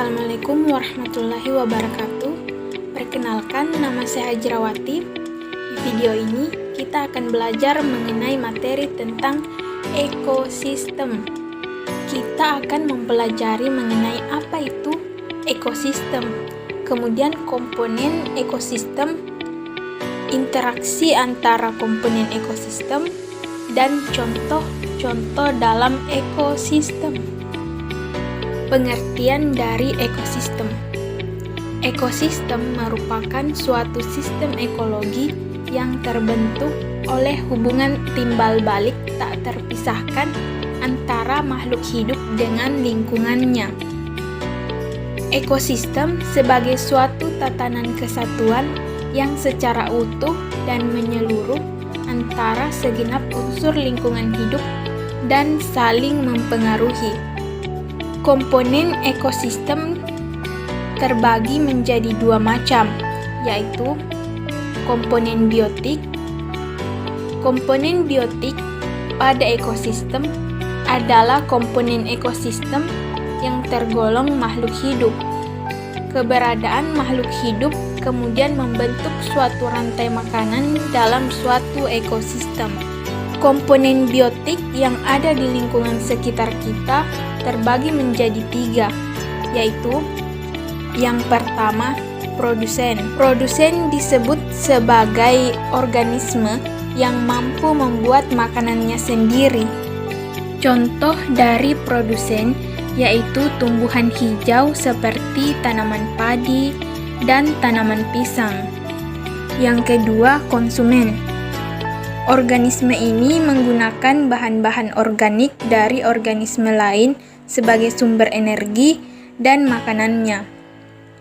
Assalamualaikum warahmatullahi wabarakatuh. Perkenalkan, nama saya Hajrawati. Di video ini kita akan belajar mengenai materi tentang ekosistem. Kita akan mempelajari mengenai apa itu ekosistem, kemudian komponen ekosistem, interaksi antara komponen ekosistem, dan contoh-contoh dalam ekosistem. Pengertian dari ekosistem. Ekosistem merupakan suatu sistem ekologi yang terbentuk oleh hubungan timbal balik tak terpisahkan antara makhluk hidup dengan lingkungannya. Ekosistem sebagai suatu tatanan kesatuan yang secara utuh dan menyeluruh antara segenap unsur lingkungan hidup dan saling mempengaruhi. Komponen ekosistem terbagi menjadi dua macam, yaitu komponen biotik. Komponen biotik pada ekosistem adalah komponen ekosistem yang tergolong makhluk hidup. Keberadaan makhluk hidup kemudian membentuk suatu rantai makanan dalam suatu ekosistem. Komponen biotik yang ada di lingkungan sekitar kita terbagi menjadi tiga, yaitu yang pertama, produsen. Produsen disebut sebagai organisme yang mampu membuat makanannya sendiri. Contoh dari produsen yaitu tumbuhan hijau seperti tanaman padi dan tanaman pisang. Yang kedua, konsumen. Organisme ini menggunakan bahan-bahan organik dari organisme lain sebagai sumber energi dan makanannya.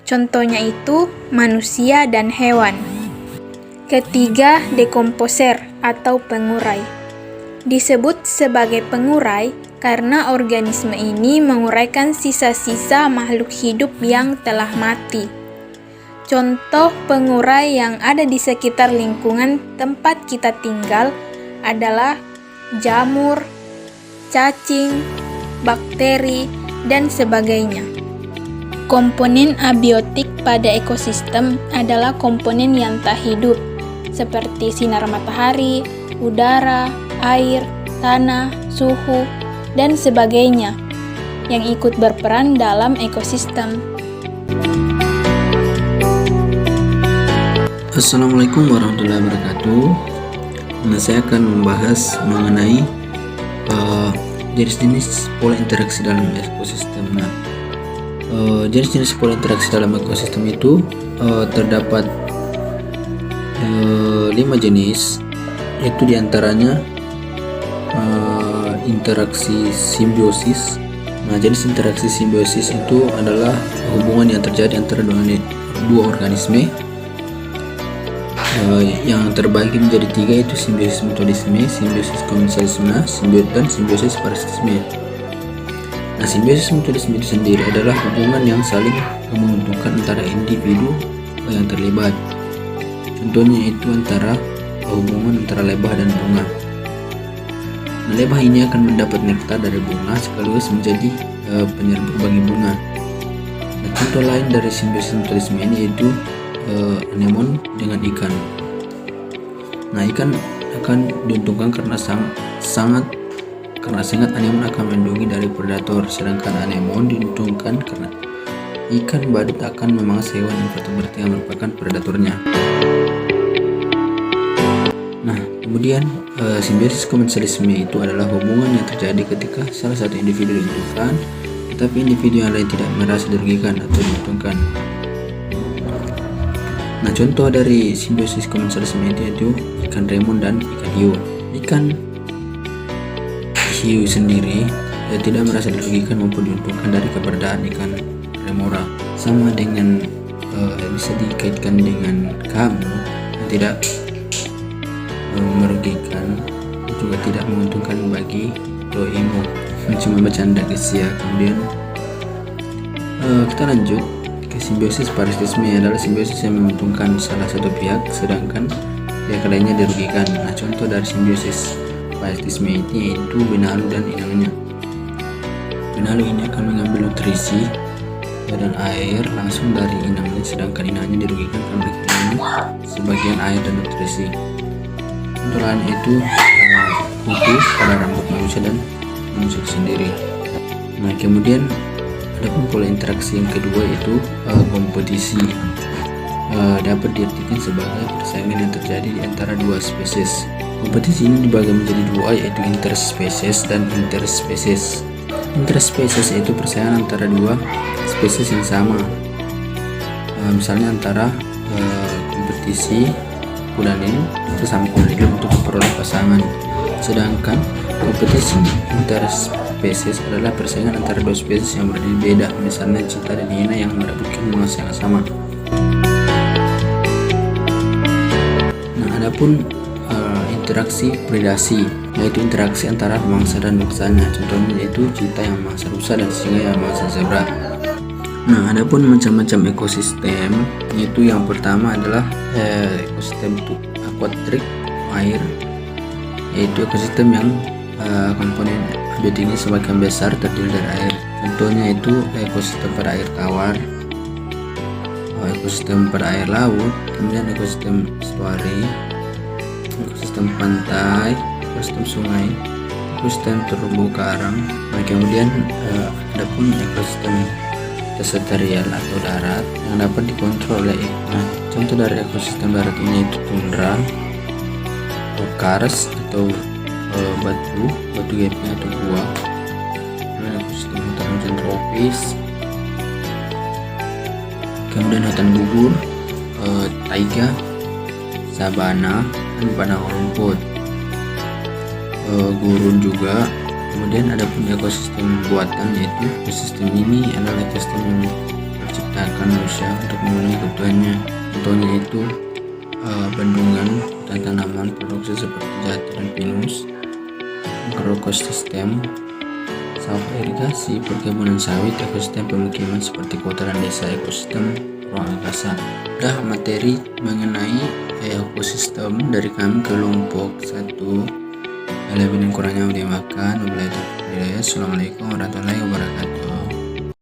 Contohnya itu manusia dan hewan. Ketiga, dekomposer atau pengurai. Disebut sebagai pengurai karena organisme ini menguraikan sisa-sisa makhluk hidup yang telah mati. Contoh pengurai yang ada di sekitar lingkungan tempat kita tinggal adalah jamur, cacing, bakteri, dan sebagainya. Komponen abiotik pada ekosistem adalah komponen yang tak hidup, seperti sinar matahari, udara, air, tanah, suhu, dan sebagainya, yang ikut berperan dalam ekosistem. Assalamualaikum warahmatullahi wabarakatuh. Saya akan membahas mengenai jenis-jenis pola interaksi dalam ekosistem. Jenis-jenis pola interaksi dalam ekosistem itu terdapat 5 jenis, yaitu diantaranya interaksi simbiosis. Jenis interaksi simbiosis itu adalah hubungan yang terjadi antara dua organisme yang terbagi menjadi tiga, yaitu simbiosis mutualisme, simbiosis komensalisme, dan simbiosis parasitisme. Simbiosis mutualisme itu sendiri adalah hubungan yang saling menguntungkan antara individu yang terlibat. Contohnya itu hubungan antara lebah dan bunga. Lebah ini akan mendapat nektar dari bunga sekaligus menjadi penyerbuk bagi bunga. Contoh lain dari simbiosis mutualisme ini yaitu anemon dengan ikan. Ikan akan diuntungkan karena sangat anemon akan melindungi dari predator, sedangkan anemon diuntungkan karena ikan badut akan memangsa hewan invertebrata yang merupakan predatornya. Kemudian simbiosis komensalisme itu adalah hubungan yang terjadi ketika salah satu individu diuntungkan, tetapi individu yang lain tidak merasa dirugikan atau diuntungkan. Contoh dari simbiosis komensalisme itu ikan remon dan ikan hiu. Ikan hiu sendiri tidak merasa dirugikan maupun diuntungkan dari keberadaan ikan remora. Sama dengan bisa dikaitkan dengan kamu yang tidak merugikan, juga tidak menguntungkan bagi doimu. Cuma bercanda guys ya. Kemudian kita lanjut ke simbiosis parasitisme, adalah simbiosis yang menguntungkan salah satu pihak sedangkan pihak lainnya dirugikan. Contoh dari simbiosis parasitisme ini yaitu benalu dan inangnya. Benalu ini akan mengambil nutrisi dan air langsung dari inangnya, sedangkan inangnya dirugikan karena dikurangi sebagian air dan nutrisi. Contoh lain itu pupus pada rambut manusia dan manusia sendiri. Nah, kemudian ada pun pola interaksi yang kedua yaitu kompetisi. Dapat diartikan sebagai persaingan yang terjadi di antara dua spesies. Kompetisi ini dibagi menjadi dua, yaitu interspesies dan interspesies. Interspesies yaitu persaingan antara dua spesies yang sama. Misalnya antara kompetisi kudanil sesama kudanil untuk memperoleh pasangan. Sedangkan kompetisi interspesies adalah persaingan antara dua spesies yang berbeda, misalnya cita dan hiena yang merebutkan bunga yang sama. Nah, adapun interaksi predasi, yaitu interaksi antara mangsa dan mangsanya. Contohnya yaitu cita yang mangsa rusa dan singa yang mangsa zebra. Nah, adapun macam-macam ekosistem, yaitu yang pertama adalah ekosistem aquatic air, yaitu ekosistem yang komponen habitatnya sebagian besar terdiri dari air. Contohnya itu ekosistem pada air tawar, ekosistem pada air laut, kemudian ekosistem estuari, ekosistem pantai, ekosistem sungai, ekosistem terumbu karang. Nah, kemudian ada pun ekosistem terrestrial atau darat yang dapat dikontrol oleh iklim. Contoh dari ekosistem darat ini itu tundra, kars atau batu gaping atau gua, kemudian ekosistem hutan tropis, kemudian hutan gugur, taiga, sabana, dan padang rumput, gurun juga. Kemudian ada pun ekosistem buatan, yaitu ekosistem ini adalah ekosistem yang diciptakan manusia untuk memenuhi kebutuhannya. Contohnya itu bendungan, hutan tanaman, produksi seperti jati dan pinus, agrokosistem, sawah irigasi, perkebunan sawit, ekosistem pemukiman seperti kota dan desa, ekosistem ruang angkasa. Dah materi mengenai ekosistem dari kami kelompok 1. Lebih dan kurangnya dimakan. Assalamualaikum warahmatullahi wabarakatuh.